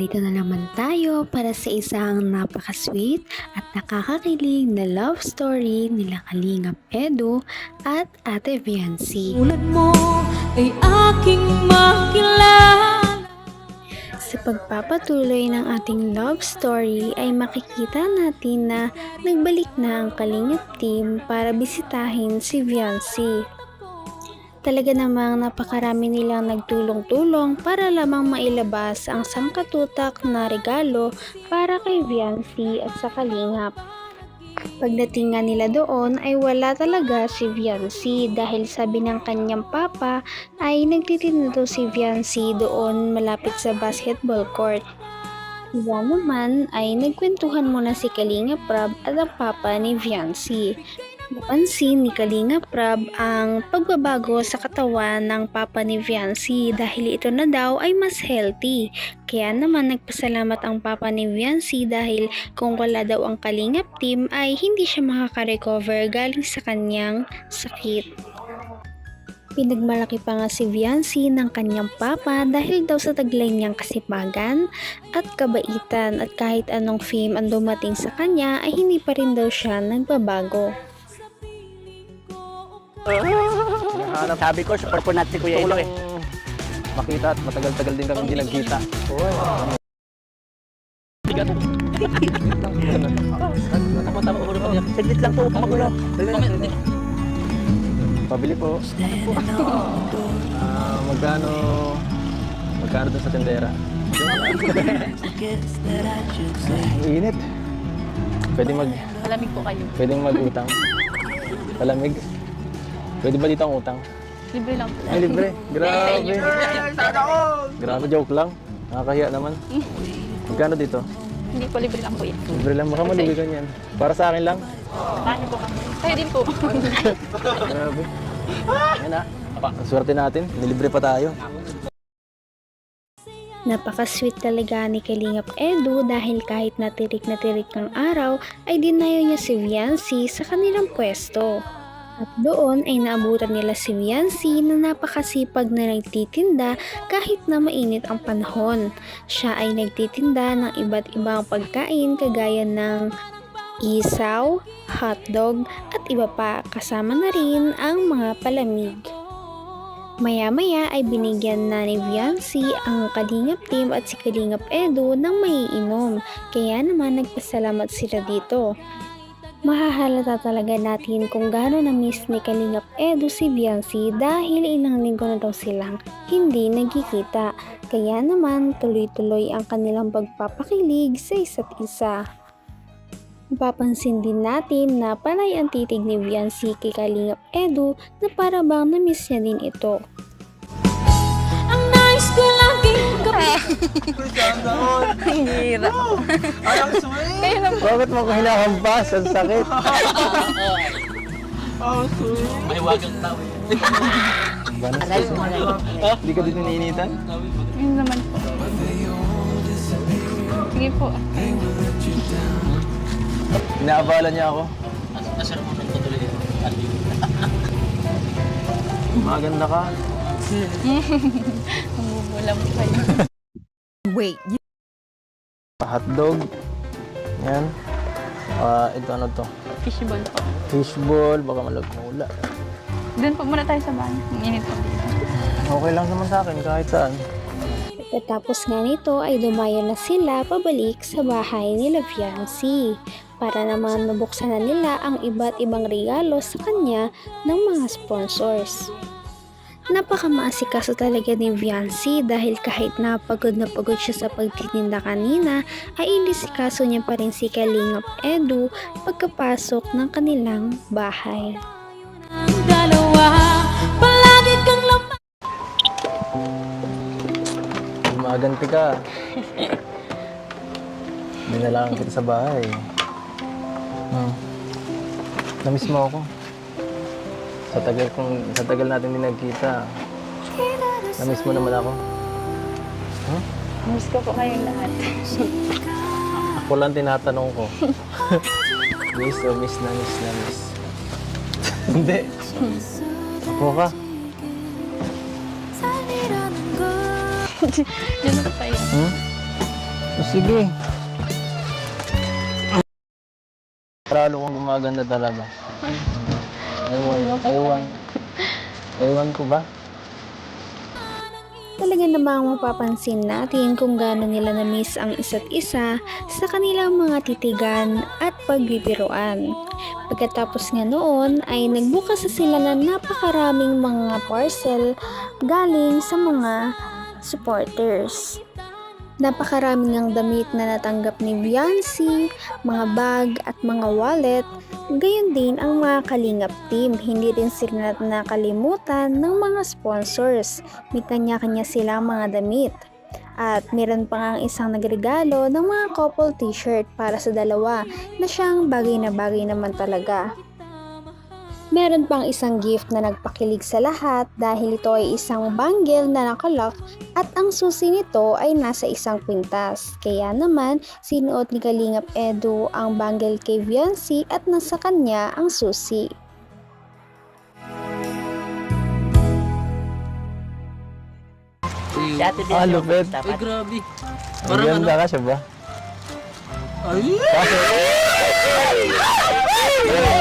narito na naman tayo para sa isang napaka-sweet at nakakakilig na love story nila Kalingap Edu at Ate Viancy. Tulad mo ay aking makilala. Sa pagpapatuloy ng ating love story ay makikita natin na nagbalik na ang Kalingap team para bisitahin si Viancy. Talaga namang napakarami nilang nagtulong-tulong para lamang mailabas ang sangkatutak na regalo para kay Viancy at sa Kalingap. Pagdating nga nila doon ay wala talaga si Viancy dahil sabi ng kanyang papa ay nagtitinda daw si Viancy doon malapit sa basketball court. Kaya naman ay nagkwentuhan muna si Kalingap Rab at ang papa ni Viancy. Napansin ni Kalingap Rab ang pagbabago sa katawan ng papa ni Viancy dahil ito na daw ay mas healthy. Kaya naman nagpasalamat ang papa ni Viancy dahil kung wala daw ang Kalingap team ay hindi siya makaka-recover galing sa kanyang sakit. Pinagmalaki pa nga si Viancy ng kanyang papa dahil daw sa taglay niyang kasipagan at kabaitan at kahit anong fame ang dumating sa kanya ay hindi pa rin daw siya nagbabago. Sabi ko, support po natin si Kuya Ilo eh. Makita at matagal-tagal din kami hindi nagkita. Saglit lang po, magulo. Pabili po. Magkano dun sa tendera? Init. Malamig po kayo. Pwedeng mag-utang. Palamig. Pwede ba dito ang utang? Libre lang po. Ay, libre. Grabe. Grabe, joke lang. Nakakahiya naman. Magkano dito? Hindi po, libre lang po yan. Libre lang. Baka malubigan yan. Para sa akin lang. Paano po kami? Kayo din po. Grabe. Yan na. Ang swerte natin. Nilibre pa tayo. Napaka-sweet talaga ni Kalingap Edu dahil kahit natirik ng araw ay dinayo niya si Viancy sa kanilang pwesto. At doon ay naabutan nila si Viancy na napakasipag na nagtitinda kahit na mainit ang panahon. Siya ay nagtitinda ng iba't ibang pagkain kagaya ng isaw, hotdog at iba pa, kasama na rin ang mga palamig. Maya-maya ay binigyan na ni Viancy ang Kalingap team at si Kalingap Edu ng maiinom, kaya naman nagpasalamat sila dito. Mahahalata talaga natin kung gaano na-miss ni Kalingap Edu si Viancy dahil ilang linggo na daw silang hindi nagkikita, kaya naman tuloy-tuloy ang kanilang pagpapakilig sa isa't isa. Mapapansin din natin na panay ang titig ni Viancy kay Kalingap Edu na para bang na-miss niya din ito. Ang nais ko laging Ang hirap. Kayo na po. Bakit mo ko hinahampas? Ang sakit. Mahiwagang tao eh. Banas kasi. Hindi ka dito nainitan? Yun naman po. Sige po. Inaabala niya ako. Asar mo nang tutuloy yun. Maganda ka. Namumula po kayo. Hotdog. Yan. Ito ano to? Fishball po. Fishball. Baka malagmula. Doon po muna tayo sa bahay. Ang init po dito. Okay lang naman sa akin kahit saan. Pagkatapos nga nito ay dumayo na sila pabalik sa bahay nila Viancy para naman mabuksan na nila ang iba't ibang regalo sa kanya ng mga sponsors. Napakamaasikaso talaga ni Viancy dahil kahit na pagod siya sa pagtitinda kanina ay inisikaso niya pa rin si Kalingap Edu pagkapasok ng kanilang bahay. ang dalawa. Palagi kang lamang. Maganti ka. Dinalaan kita sa bahay. Namiss mo ako. Sa tagal natin din nagkita. Namiss mo naman ako. Miss ko po kayong lahat. Ako lang tinatanong ko. Miss o miss na miss na miss. Hindi. Ako ka. Diyan na po tayo. Sige. Lalo kong gumaganda talaga. Ewan ko ba? Talaga namang mapapansin natin kung gaano nila na-miss ang isa't isa sa kanilang mga titigan at pagbibiruan. Pagkatapos nga noon ay nagbukas na sila ng napakaraming mga parcel galing sa mga supporters. Napakaraming ang damit na natanggap ni Viancy, mga bag at mga wallet. Gayon din ang mga Kalingap team, hindi rin sila nakalimutan ng mga sponsors. May kanya-kanya silang mga damit. At meron pa nga isang nagregalo ng mga couple t-shirt para sa dalawa na siyang bagay na bagay naman talaga. Meron pang isang gift na nagpakilig sa lahat dahil ito ay isang bangle na nakalock at ang susi nito ay nasa isang kwintas. Kaya naman, sinuot ni Kalingap Edu ang bangle kay Viancy at nasa kanya ang susi. Si Ate Ah, Bianca, lupit. dapat. Grabe. Ang ganda ka siya ba? Ay!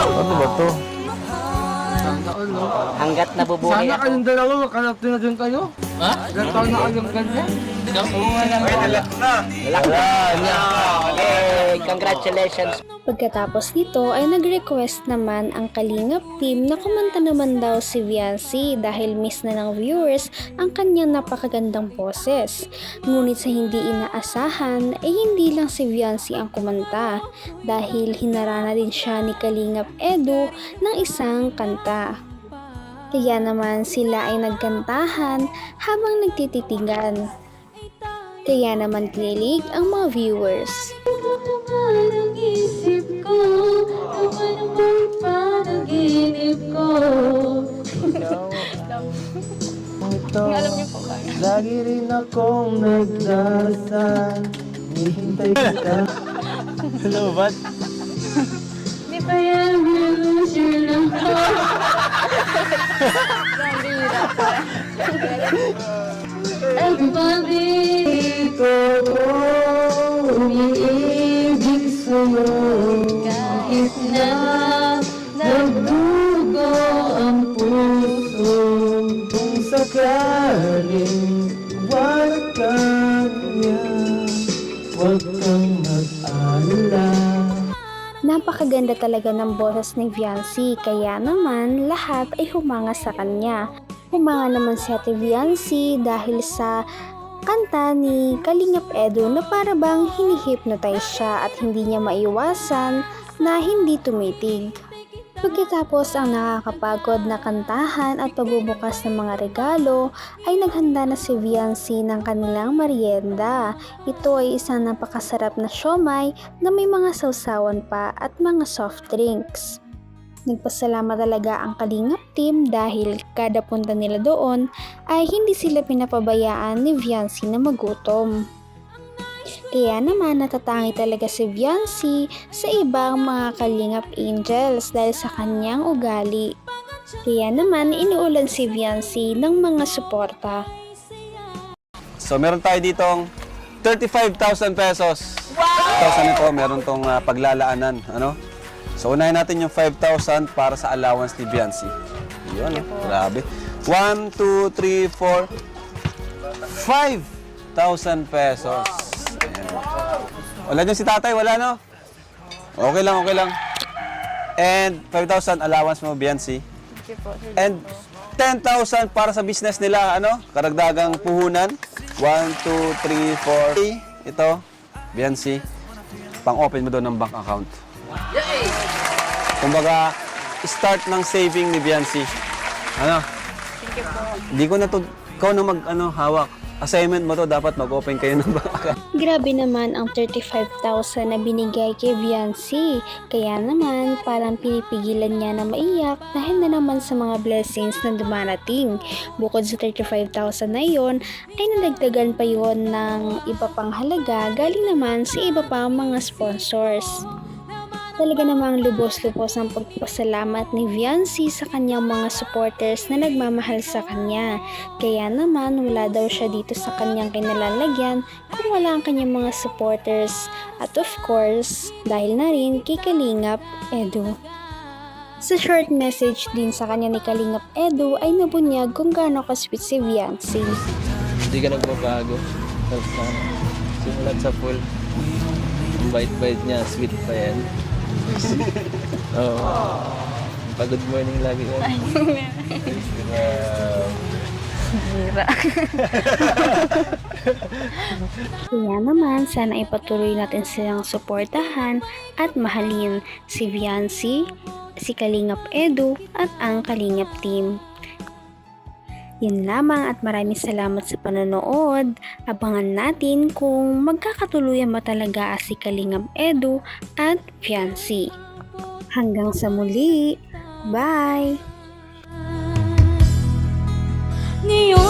Ano ba to? Sana all, no? Hanggat nabubuhay Sana ako. kayong dalawa, makalapti na din kayo. Ha? Ilan taon na kayong ganyan? Congratulations. Pagkatapos nito ay nag-request naman ang Kalingap team na kumanta naman daw si Viancy dahil miss na ng viewers ang kanyang napakagandang boses. Ngunit sa hindi inaasahan ay hindi lang si Viancy ang kumanta dahil hinarana din siya ni Kalingap Edu ng isang kanta. Kaya naman sila ay nagkantahan habang nagtititigan. Kaya naman kinilig ang mga viewers. Ang isip ko, kung ano bang panaginip ko. Ito, Alam niyo po ba? lagi rin akong nagdasal. Hihintay kita. Hello, ba't? Di pa yan, loser lang ko. Everybody Ito ko umiibig sa'yo. kahit na nagdugo ang puso. Kung sakaling wala ka niya, huwag kang mag-alala. Napakaganda talaga ng boses ni Viancy kaya naman lahat ay humanga sa kanya. Humanga naman si Ate Viancy dahil sa kanta ni Kalingap Edu na para bang hinihipnotize siya at hindi niya maiwasan na hindi tumitig. Pagkatapos ang nakakapagod na kantahan at pagbubukas ng mga regalo, ay naghanda na si Viancy ng kanilang merienda. Ito ay isang napakasarap na siomai na may mga sausawan pa at mga soft drinks. Nagpasalamat talaga ang Kalingap team dahil kada punta nila doon ay hindi sila pinapabayaan ni Viancy na magutom. Kaya naman natatangi talaga si Viancy sa ibang mga Kalingap Angels dahil sa kanyang ugali. Kaya naman inuulan si Viancy ng mga suporta. So meron tayo ditong 35,000 pesos. Wow! 1,000 ito, meron tong paglalaanan. Ano? So unahin natin yung 5,000 para sa allowance ni Viancy. Yun, grabe. 1, 2, 3, 4, 5,000 pesos. Ayan. Wala nyo si tatay, wala no? Okay lang, okay lang. And 5,000 allowance mo, Viancy. And 10,000 para sa business nila, ano? Karagdagang puhunan. 1, 2, 3, 4. Ito, Viancy. Pang-open mo doon ng bank account. Kumbaga, start ng saving ni Viancy. Ano? Thank you po. Hindi ko na to, ikaw na hawak. Assignment mo to, dapat mag-open kayo ng bank account. Grabe naman ang 35,000 na binigay kay Viancy. Kaya naman parang pinipigilan niya na maiyak dahil na naman sa mga blessings na dumarating. Bukod sa 35,000 na yon, ay nadagdagan pa yon ng iba pang halaga galing naman sa iba pang mga sponsors. Talaga namang lubos-lubos ang pagpasalamat ni Viancy sa kanyang mga supporters na nagmamahal sa kanya. Kaya naman wala daw siya dito sa kanyang kinalalagyan kung wala ang kanyang mga supporters. At of course, dahil na rin kay Kalingap Edu. Sa short message din sa kanya ni Kalingap Edu ay nabunyag kung gaano ka-sweet si Viancy. Hindi ka nagbabago. Simulat sa pool. Ang bait-bait niya, sweet pa yan. Oo. Pa-good morning lagi yan. Hira. Kaya naman, sana ipatuloy natin silang suportahan at mahalin si Viancy, si Kalingap Edu at ang Kalingap team. Yun lamang at maraming salamat sa panonood. Abangan natin kung magkakatuluyan ba talaga si Kalingap Edu at Viancy. Hanggang sa muli. Bye! Ngayon